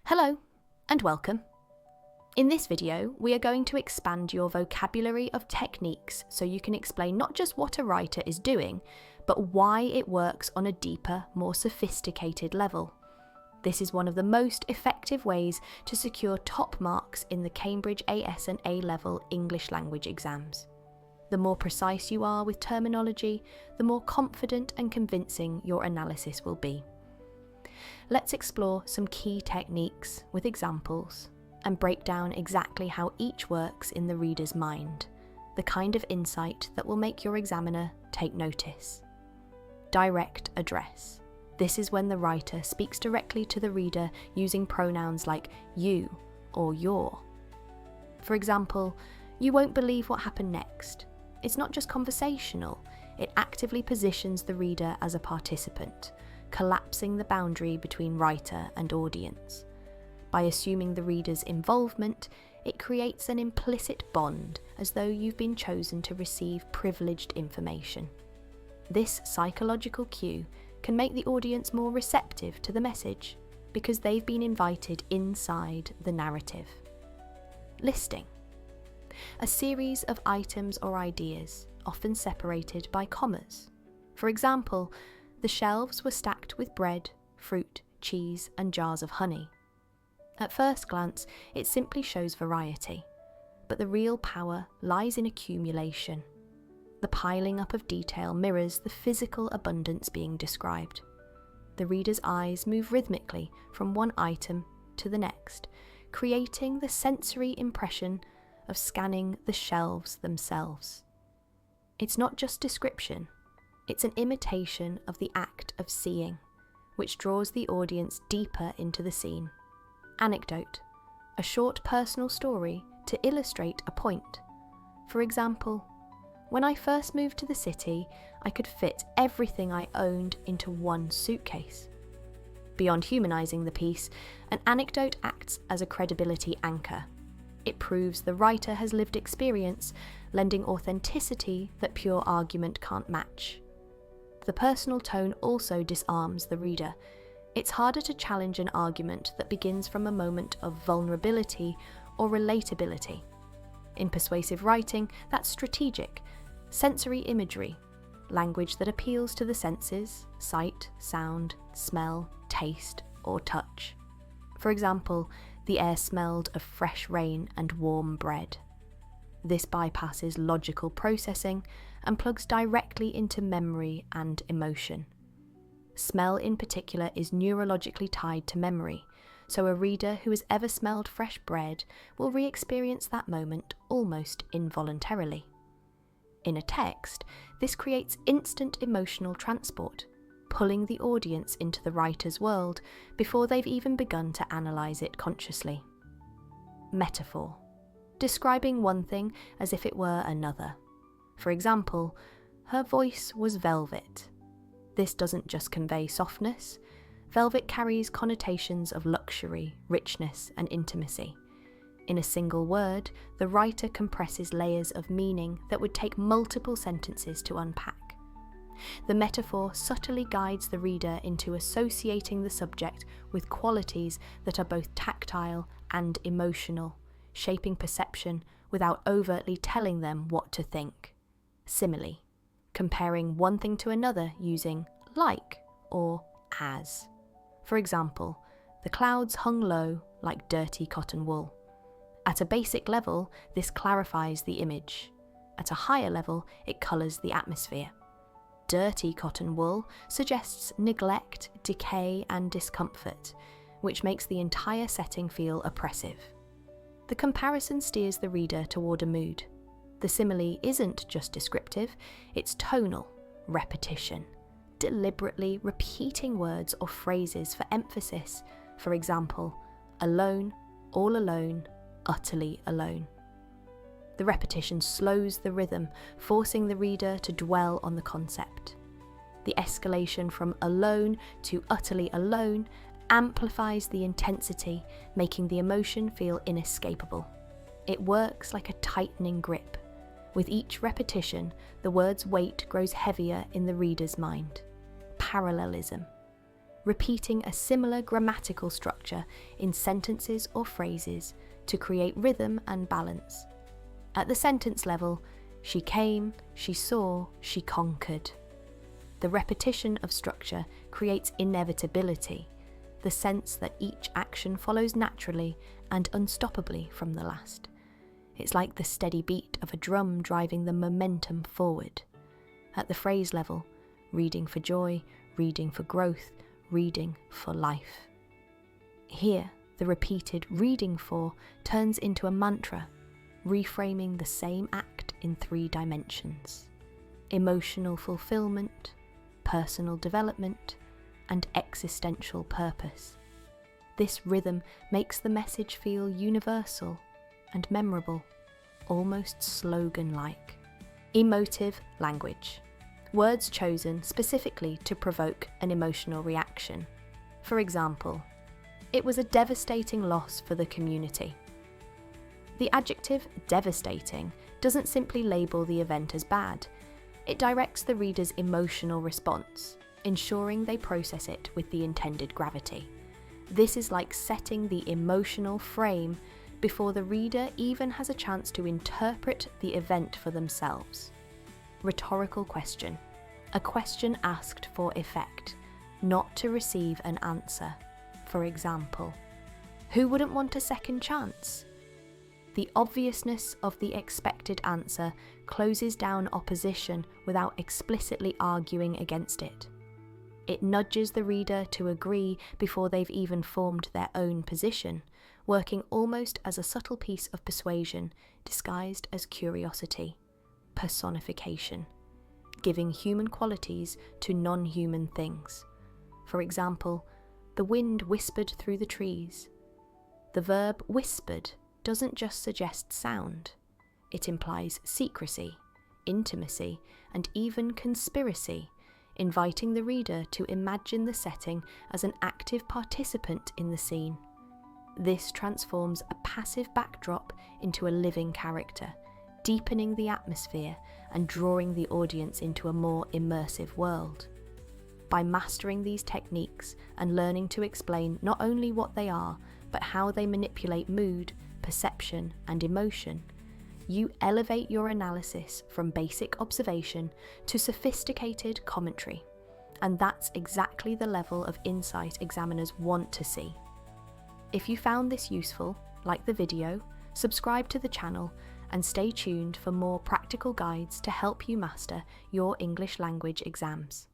Hello, and welcome. In this video, we are going to expand your vocabulary of techniques so you can explain not just what a writer is doing, but why it works on a deeper, more sophisticated level. This is one of the most effective ways to secure top marks in the Cambridge AS and A-level English language exams. The more precise you are with terminology, the more confident and convincing your analysis will be. Let's explore some key techniques with examples and break down exactly how each works in the reader's mind, the kind of insight that will make your examiner take notice. Direct address. This is when the writer speaks directly to the reader using pronouns like you or your. For example, you won't believe what happened next. It's not just conversational, it actively positions the reader as a participant, collapsing the boundary between writer and audience. By assuming the reader's involvement, it creates an implicit bond as though you've been chosen to receive privileged information. This psychological cue can make the audience more receptive to the message because they've been invited inside the narrative. Listing. A series of items or ideas, often separated by commas. For example, the shelves were stacked with bread, fruit, cheese, and jars of honey. At first glance, it simply shows variety, but the real power lies in accumulation. The piling up of detail mirrors the physical abundance being described. The reader's eyes move rhythmically from one item to the next, creating the sensory impression of scanning the shelves themselves. It's not just description, it's an imitation of the act of seeing, which draws the audience deeper into the scene. Anecdote, a short personal story to illustrate a point. For example, when I first moved to the city, I could fit everything I owned into one suitcase. Beyond humanizing the piece, an anecdote acts as a credibility anchor. It proves the writer has lived experience, lending authenticity that pure argument can't match. The personal tone also disarms the reader. It's harder to challenge an argument that begins from a moment of vulnerability or relatability. In persuasive writing, that's strategic. Sensory imagery, language that appeals to the senses, sight, sound, smell, taste, or touch. For example, the air smelled of fresh rain and warm bread. This bypasses logical processing and plugs directly into memory and emotion. Smell in particular is neurologically tied to memory, so a reader who has ever smelled fresh bread will re-experience that moment almost involuntarily. In a text, this creates instant emotional transport, pulling the audience into the writer's world before they've even begun to analyse it consciously. Metaphor. Describing one thing as if it were another. For example, her voice was velvet. This doesn't just convey softness. Velvet carries connotations of luxury, richness, and intimacy. In a single word, the writer compresses layers of meaning that would take multiple sentences to unpack. The metaphor subtly guides the reader into associating the subject with qualities that are both tactile and emotional, shaping perception without overtly telling them what to think. Simile, comparing one thing to another using like or as. For example, the clouds hung low like dirty cotton wool. At a basic level, this clarifies the image. At a higher level, it colours the atmosphere. Dirty cotton wool suggests neglect, decay, and discomfort, which makes the entire setting feel oppressive. The comparison steers the reader toward a mood. The simile isn't just descriptive, it's tonal, repetition, deliberately repeating words or phrases for emphasis. For example, alone, all alone, utterly alone. The repetition slows the rhythm, forcing the reader to dwell on the concept. The escalation from alone to utterly alone amplifies the intensity, making the emotion feel inescapable. It works like a tightening grip. With each repetition, the word's weight grows heavier in the reader's mind. Parallelism. repeating a similar grammatical structure in sentences or phrases to create rhythm and balance. At the sentence level, she came, she saw, she conquered. The repetition of structure creates inevitability, the sense that each action follows naturally and unstoppably from the last. It's like the steady beat of a drum driving the momentum forward. At the phrase level, reading for joy, reading for growth, reading for life. Here, the repeated reading for turns into a mantra, reframing the same act in 3 dimensions: emotional fulfillment, personal development, and existential purpose. This rhythm makes the message feel universal and memorable, almost slogan-like. Emotive language. Words chosen specifically to provoke an emotional reaction. For example, it was a devastating loss for the community. The adjective devastating doesn't simply label the event as bad. It directs the reader's emotional response, ensuring they process it with the intended gravity. This is like setting the emotional frame before the reader even has a chance to interpret the event for themselves. Rhetorical question. A question asked for effect, not to receive an answer. For example, who wouldn't want a second chance? The obviousness of the expected answer closes down opposition without explicitly arguing against it. It nudges the reader to agree before they've even formed their own position, working almost as a subtle piece of persuasion disguised as curiosity. Personification. Giving human qualities to non-human things. For example, the wind whispered through the trees. The verb whispered doesn't just suggest sound. It implies secrecy, intimacy, and even conspiracy, inviting the reader to imagine the setting as an active participant in the scene. This transforms a passive backdrop into a living character, deepening the atmosphere and drawing the audience into a more immersive world. By mastering these techniques and learning to explain not only what they are, but how they manipulate mood, perception, and emotion, you elevate your analysis from basic observation to sophisticated commentary. And that's exactly the level of insight examiners want to see. If you found this useful, like the video, subscribe to the channel and stay tuned for more practical guides to help you master your English language exams.